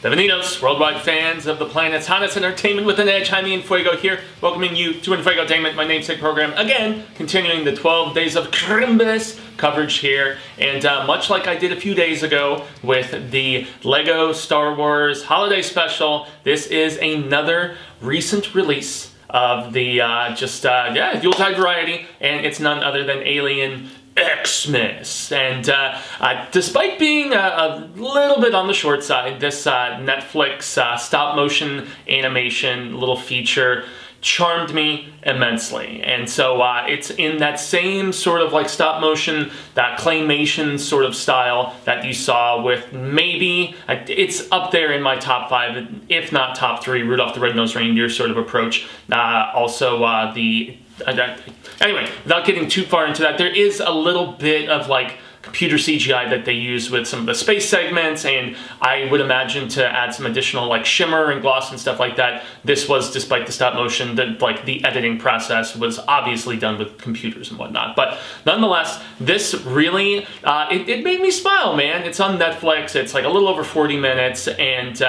Bienvenidos, worldwide fans of the planet's hottest entertainment with an edge. Jaime En Fuego here, welcoming you to Enfuegotainment, my namesake program. Again, continuing the 12 Days of Crimbus coverage here. And much like I did a few days ago with the LEGO Star Wars Holiday Special, this is another recent release of the Yuletide variety, and it's none other than Alien XMAS. And despite being a little bit on the short side, this Netflix stop-motion animation little feature charmed me immensely. And so it's in that same sort of like stop-motion, that claymation sort of style that you saw with maybe, it's up there in my top 5, if not top 3, Rudolph the Red-Nosed Reindeer sort of approach. Anyway, without getting too far into that, there is a little bit of like computer CGI that they use with some of the space segments, and I would imagine to add some additional like shimmer and gloss and stuff like that. This was, despite the stop motion, the editing process was obviously done with computers and whatnot. But nonetheless, this really, it made me smile, man. It's on Netflix, it's like a little over 40 minutes, and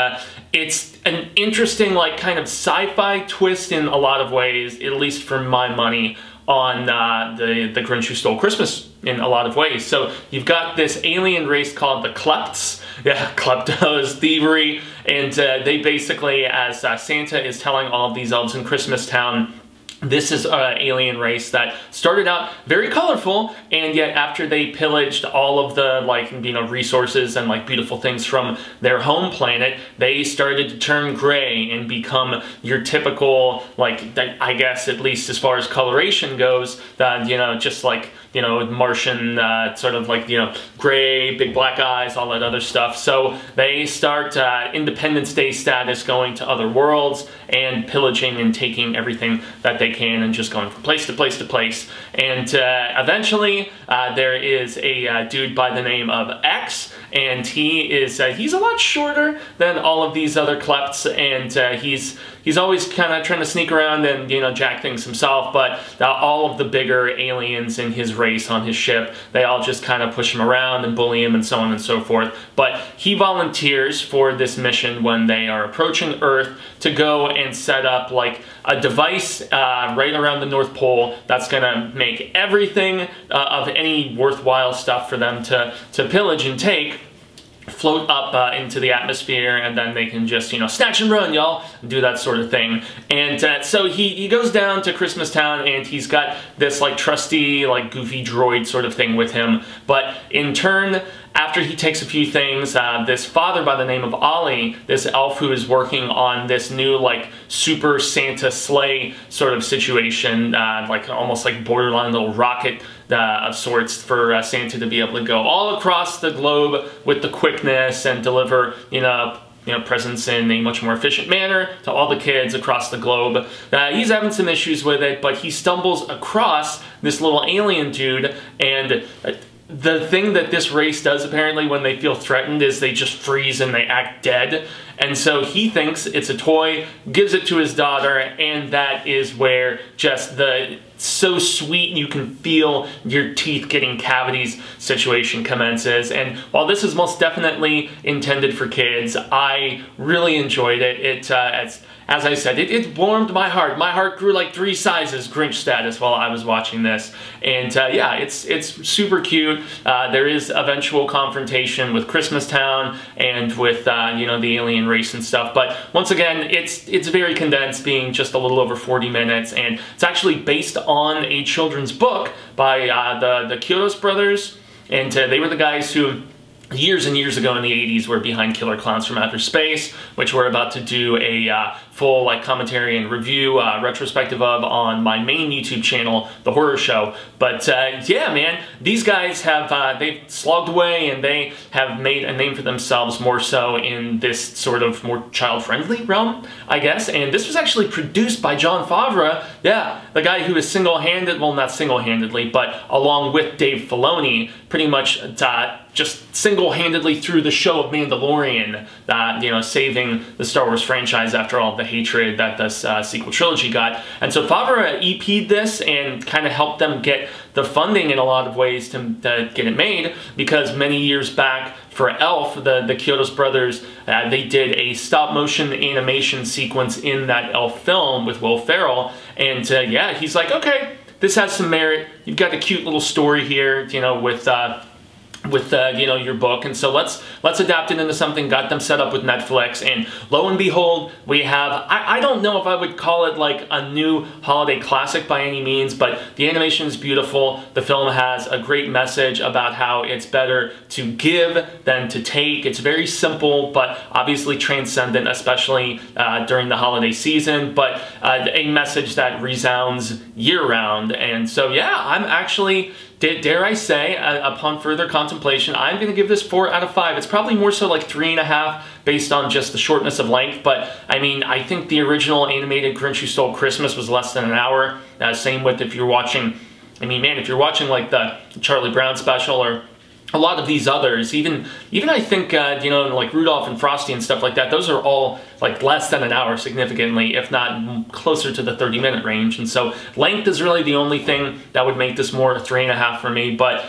it's an interesting like kind of sci-fi twist in a lot of ways, at least for my money, on the Grinch Who Stole Christmas in a lot of ways. So you've got this alien race called the Klepts. Yeah, kleptos, thievery, and they basically, as Santa is telling all of these elves in Christmas Town, this is an alien race that started out very colorful, and yet after they pillaged all of the resources and like beautiful things from their home planet, they started to turn gray and become your typical, I guess at least as far as coloration goes, just like Martian, sort of like, gray, big black eyes, all that other stuff. So they start Independence Day status, going to other worlds and pillaging and taking everything that they can and just going from place to place to place. And eventually there is a dude by the name of X, and he's a lot shorter than all of these other klepts, and he's always kind of trying to sneak around and jack things himself, but all of the bigger aliens in his race on his ship, they all just kind of push him around and bully him and so on and so forth. But he volunteers for this mission when they are approaching Earth to go and set up like a device right around the North Pole that's gonna make everything of any worthwhile stuff for them to pillage and take float up into the atmosphere, and then they can just, snatch and run, y'all, do that sort of thing. And so he goes down to Christmas Town, and he's got this like trusty, like goofy droid sort of thing with him. But in turn, after he takes a few things, this father by the name of Ollie, this elf who is working on this new like super Santa sleigh sort of situation, like almost like borderline little rocket of sorts for Santa to be able to go all across the globe with the quickness and deliver, presents in a much more efficient manner to all the kids across the globe. He's having some issues with it, but he stumbles across this little alien dude, and the thing that this race does apparently when they feel threatened is they just freeze and they act dead. And so he thinks it's a toy, gives it to his daughter, and that is where just the so sweet you can feel your teeth getting cavities situation commences. And while this is most definitely intended for kids, I really enjoyed it. As I said, it warmed my heart. My heart grew like 3 sizes Grinch status while I was watching this. And yeah, it's super cute. There is eventual confrontation with Christmas Town and with the alien race and stuff. But once again, it's very condensed, being just a little over 40 minutes, and it's actually based on a children's book by the Chiodos Brothers, and they were the guys who years and years ago in the 80s were behind Killer Clowns from Outer Space, which we're about to do a full commentary and review retrospective of on my main YouTube channel, The Horror Show. But yeah, man, these guys have they've slogged away, and they have made a name for themselves more so in this sort of more child-friendly realm, I guess. And this was actually produced by Jon Favreau, yeah, the guy who is single-handed, well, not single-handedly, but along with Dave Filoni, pretty much just single-handedly through the show of Mandalorian, saving the Star Wars franchise after all the hatred that this sequel trilogy got. And so Favreau EP'd this and kind of helped them get the funding in a lot of ways to get it made, because many years back for Elf, the Chiodos brothers, they did a stop motion animation sequence in that Elf film with Will Ferrell, and yeah, he's like, okay, this has some merit. You've got a cute little story here, you know, with you know, your book, and so let's adapt it into something. Got them set up with Netflix, and lo and behold, we have, I don't know if I would call it like a new holiday classic by any means, but the animation is beautiful. The film has a great message about how it's better to give than to take. It's very simple, but obviously transcendent, especially during the holiday season, but a message that resounds year-round. And so yeah, I'm actually, dare I say, upon further contemplation, I'm going to give this 4 out of 5. It's probably more so like 3.5 based on just the shortness of length, but I mean, I think the original animated Grinch Who Stole Christmas was less than an hour. Same with if you're watching, I mean, man, if you're watching like the Charlie Brown special or a lot of these others, even I think, you know, like Rudolph and Frosty and stuff like that, those are all like less than an hour significantly, if not closer to the 30-minute range. And so length is really the only thing that would make this more 3.5 for me, but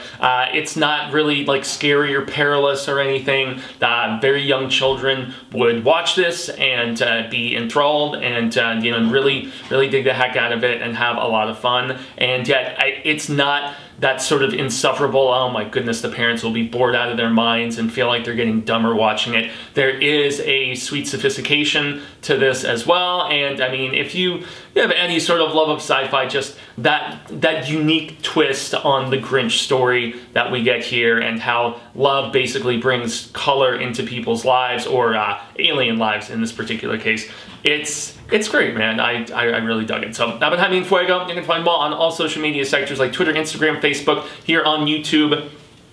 it's not really like scary or perilous or anything. Very young children would watch this and be enthralled and, you know, really dig the heck out of it and have a lot of fun. And yet it's not that sort of insufferable, oh my goodness, the parents will be bored out of their minds and feel like they're getting dumber watching it. There is a sweet sophistication to this as well, and I mean, if you have any sort of love of sci-fi, just that unique twist on the Grinch story that we get here, and how love basically brings color into people's lives, or alien lives in this particular case. It's great, man. I really dug it. So, I've been Jaime En Fuego. You can find them all on all social media sectors like Twitter, Instagram, Facebook, here on YouTube.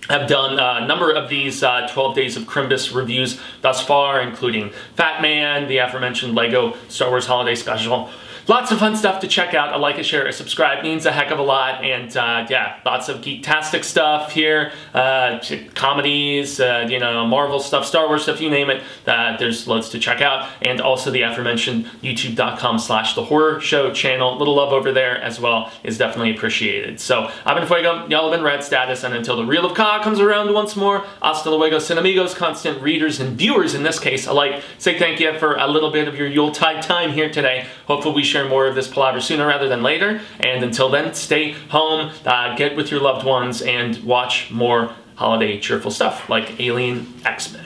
I've done a number of these 12 Days of Crimbus reviews thus far, including Fat Man, the aforementioned Lego Star Wars Holiday Special. Lots of fun stuff to check out. A like, a share, a subscribe means a heck of a lot. And yeah, lots of geek-tastic stuff here. Comedies, you know, Marvel stuff, Star Wars stuff, you name it. There's loads to check out. And also the aforementioned youtube.com/thehorrorshow channel. Little love over there as well is definitely appreciated. So, I've been Fuego, y'all have been Red Status, and until the Reel of Ka comes around once more, hasta luego, Cinemigos, constant readers and viewers in this case alike. Say thank you for a little bit of your Yuletide time here today. Hopefully we share more of this palaver sooner rather than later, and until then, stay home, get with your loved ones, and watch more holiday cheerful stuff like Alien X-Men.